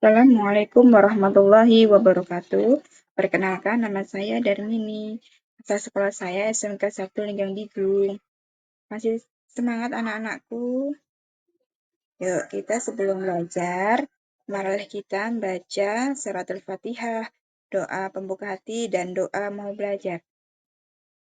Assalamualaikum warahmatullahi wabarakatuh. Perkenalkan, nama saya Darmini. Asal sekolah saya SMK 1 Linggang Bigung. Masih semangat anak-anakku? Yuk, kita sebelum belajar, marilah kita membaca Suratul Fatihah, doa pembuka hati, dan doa mau belajar.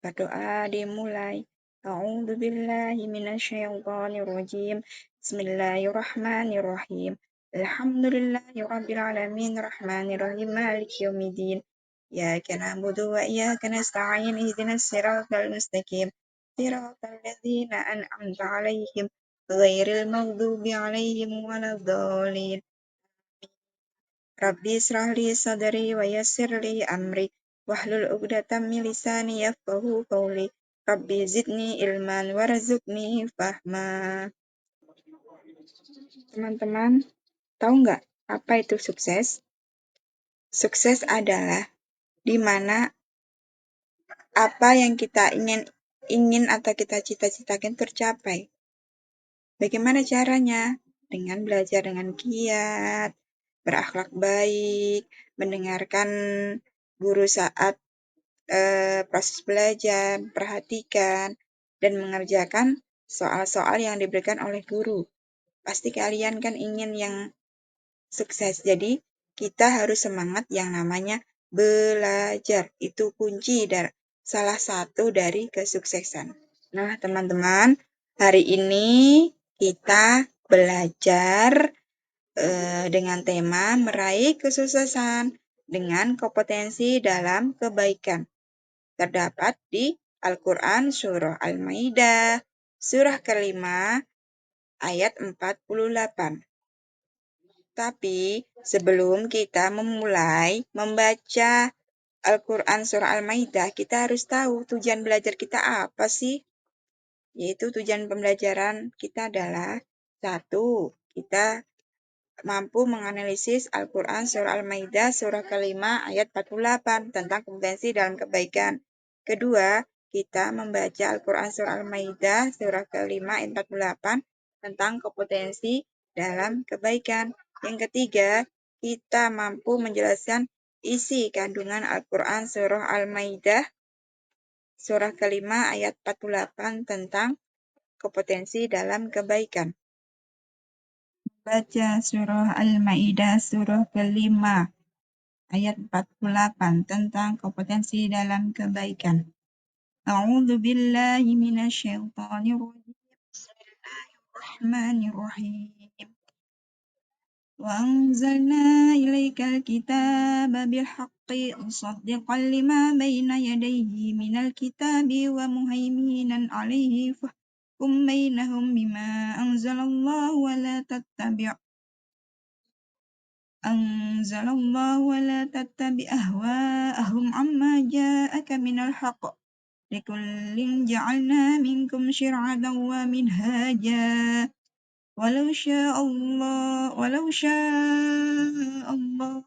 Berdoa dimulai. A'udzubillahi minasyaitonirrajim. Bismillahirrahmanirrahim. Alhamdulillahirabbil alamin arrahmanirrahim maliki yaumiddin. Iyyaka na'budu wa iyyaka nasta'in ihdinas siratal mustaqim. Siratal ladzina an'amta 'alaihim ghairil maghdubi 'alaihim waladdallin. Rabbi israh li sadri wa yassir li amri wahlul 'uqdatam min lisani yafqahu qawli. Rabbi zidni ilman warzuqni fahma. Teman-teman, tahu nggak apa itu sukses? Sukses adalah di mana apa yang kita ingin atau kita cita-citakan tercapai. Bagaimana caranya? Dengan belajar dengan giat, berakhlak baik, mendengarkan guru saat proses belajar, perhatikan, dan mengerjakan soal-soal yang diberikan oleh guru. Pasti kalian kan ingin yang sukses, jadi kita harus semangat yang namanya belajar. Itu kunci dan salah satu dari kesuksesan. Nah, teman-teman, hari ini kita belajar dengan tema meraih kesuksesan dengan kompetensi dalam kebaikan. Terdapat di Al-Quran Surah Al-Maidah, surah kelima, ayat 48. Tapi sebelum kita memulai membaca Al-Quran Surah Al-Maidah, kita harus tahu tujuan belajar kita apa sih? Yaitu tujuan pembelajaran kita adalah, satu, kita mampu menganalisis Al-Quran Surah Al-Maidah surah kelima ayat 48 tentang kompetensi dalam kebaikan. Kedua, kita membaca Al-Quran Surah Al-Maidah surah kelima ayat 48 tentang kompetensi dalam kebaikan. Yang ketiga, kita mampu menjelaskan isi kandungan Al-Quran Surah Al-Maidah surah kelima ayat 48 tentang kompetensi dalam kebaikan. Baca surah Al-Maidah surah kelima ayat 48 tentang kompetensi dalam kebaikan. A'udzu billahi minasyaitonir rajim. Bismillahirrahmanirrahim. Wa anzalna ilaikal kitaba bil haqqi musaddiqan lima baina yadayhi minal kitabi wa muhaiminan 'alaihi fahkum bainahum bima anzalallahu wa la tattabi' wa la tattabi' ahwa'ahum amma ja'aka minal haqq. Likullin ja'alna minkum syir'atan wa minhaja. Walau sya'allah ja'alakum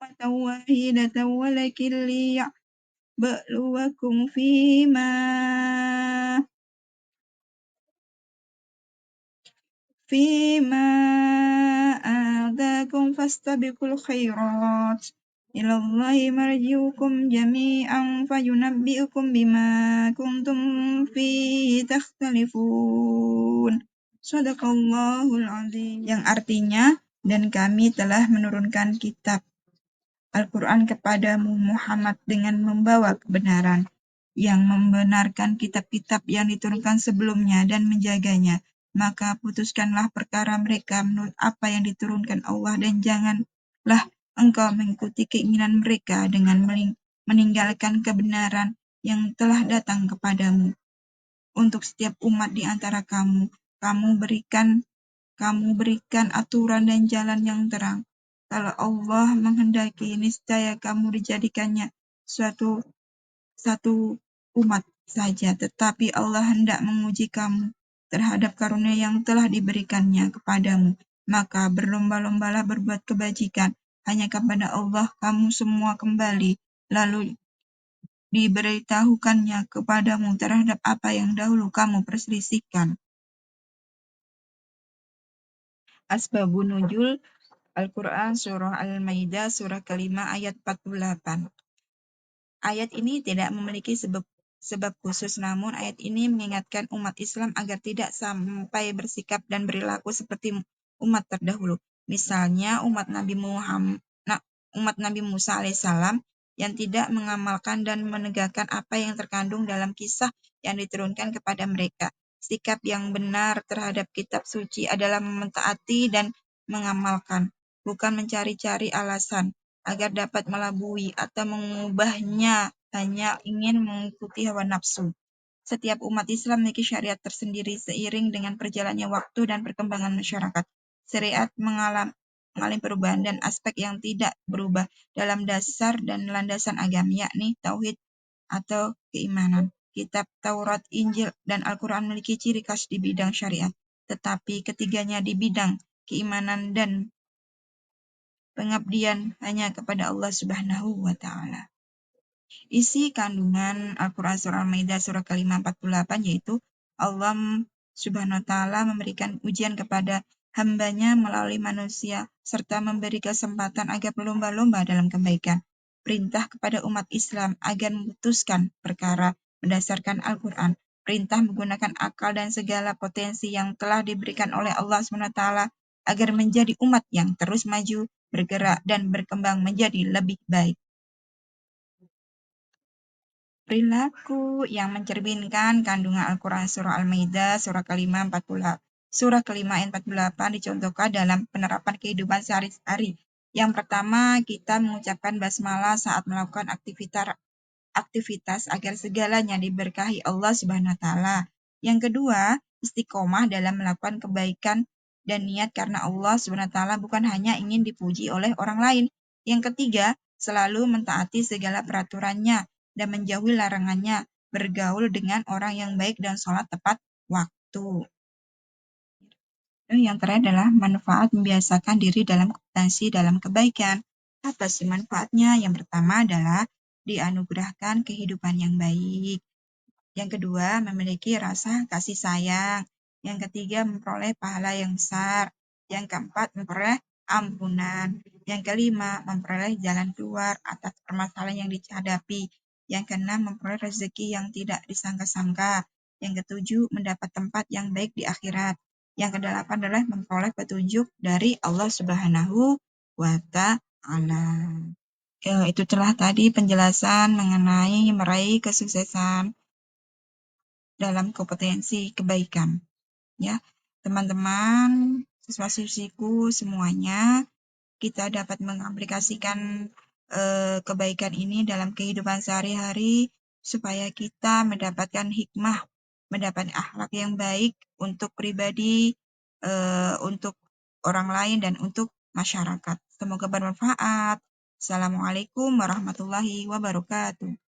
ummatan wahidatan walakin liya'bluwakum fima atakum fastabiqul khairat. Ilallahi marji'ukum jami'an fayunabbi'ukum bima kuntum fihi takhtalifun. Shadaqallahul azim. Yang artinya, dan kami telah menurunkan kitab Al-Quran kepadamu Muhammad dengan membawa kebenaran, yang membenarkan kitab-kitab yang diturunkan sebelumnya dan menjaganya. Maka putuskanlah perkara mereka menurut apa yang diturunkan Allah, dan janganlah engkau mengikuti keinginan mereka dengan meninggalkan kebenaran yang telah datang kepadamu. Untuk setiap umat di antara kamu berikan aturan dan jalan yang terang. Kalau Allah menghendaki, niscaya kamu dijadikannya satu umat saja, tetapi Allah hendak menguji kamu terhadap karunia yang telah diberikannya kepadamu. Maka berlomba-lombalah berbuat kebajikan, hanya kepada Allah kamu semua kembali, lalu diberitahukannya kepadamu terhadap apa yang dahulu kamu perselisihkan. Asbabun nuzul Al-Quran Surah Al-Maidah Surah kelima ayat 48. Ayat ini tidak memiliki sebab khusus, namun ayat ini mengingatkan umat Islam agar tidak sampai bersikap dan perilaku seperti umat terdahulu. Misalnya umat Nabi Musa alaihissalam yang tidak mengamalkan dan menegakkan apa yang terkandung dalam kisah yang diturunkan kepada mereka. Sikap yang benar terhadap kitab suci adalah mentaati dan mengamalkan, bukan mencari-cari alasan agar dapat melabui atau mengubahnya hanya ingin mengikuti hawa nafsu. Setiap umat Islam memiliki syariat tersendiri seiring dengan perjalannya waktu dan perkembangan masyarakat. Syariat mengalami perubahan dan aspek yang tidak berubah dalam dasar dan landasan agama, yakni tauhid atau keimanan. Kitab Taurat, Injil, dan Al-Quran memiliki ciri khas di bidang syariat, tetapi ketiganya di bidang keimanan dan pengabdian hanya kepada Allah Subhanahu wa Ta'ala. Isi kandungan Al-Quran Surah Al-Maidah Surah ke-548 yaitu Allah Subhanahu wa Ta'ala memberikan ujian kepada hambanya melalui manusia serta memberi kesempatan agar berlomba-lomba dalam kebaikan. Perintah kepada umat Islam agar memutuskan perkara berdasarkan Al-Quran. Perintah menggunakan akal dan segala potensi yang telah diberikan oleh Allah Subhanahu wa Ta'ala agar menjadi umat yang terus maju, bergerak, dan berkembang menjadi lebih baik. Perilaku yang mencerminkan kandungan Al-Quran Surah Al-Maidah Surah kelima ayat 48 dicontohkan dalam penerapan kehidupan sehari-hari. Yang pertama, kita mengucapkan basmalah saat melakukan aktivitas agar segalanya diberkahi Allah Subhanahu wa Ta'ala. Yang kedua, istiqomah dalam melakukan kebaikan dan niat karena Allah Subhanahu wa Ta'ala, bukan hanya ingin dipuji oleh orang lain. Yang ketiga, selalu mentaati segala peraturannya dan menjauhi larangannya, bergaul dengan orang yang baik dan sholat tepat waktu. Yang terakhir adalah manfaat membiasakan diri dalam kompetensi dalam kebaikan. Apa sih manfaatnya? Yang pertama adalah dianugerahkan kehidupan yang baik. Yang kedua, memiliki rasa kasih sayang. Yang ketiga, memperoleh pahala yang besar. Yang keempat, memperoleh ampunan. Yang kelima, memperoleh jalan keluar atas permasalahan yang dihadapi. Yang keenam, memperoleh rezeki yang tidak disangka-sangka. Yang ketujuh, mendapat tempat yang baik di akhirat. Yang kedelapan adalah memperoleh petunjuk dari Allah Subhanahu wa Ta'ala. Itu telah tadi penjelasan mengenai meraih kesuksesan dalam kompetensi kebaikan. Ya, teman-teman, siswa-siswiku semuanya, kita dapat mengaplikasikan kebaikan ini dalam kehidupan sehari-hari supaya kita mendapatkan hikmah, mendapat akhlak yang baik untuk pribadi, untuk orang lain, dan untuk masyarakat. Semoga bermanfaat. Assalamualaikum warahmatullahi wabarakatuh.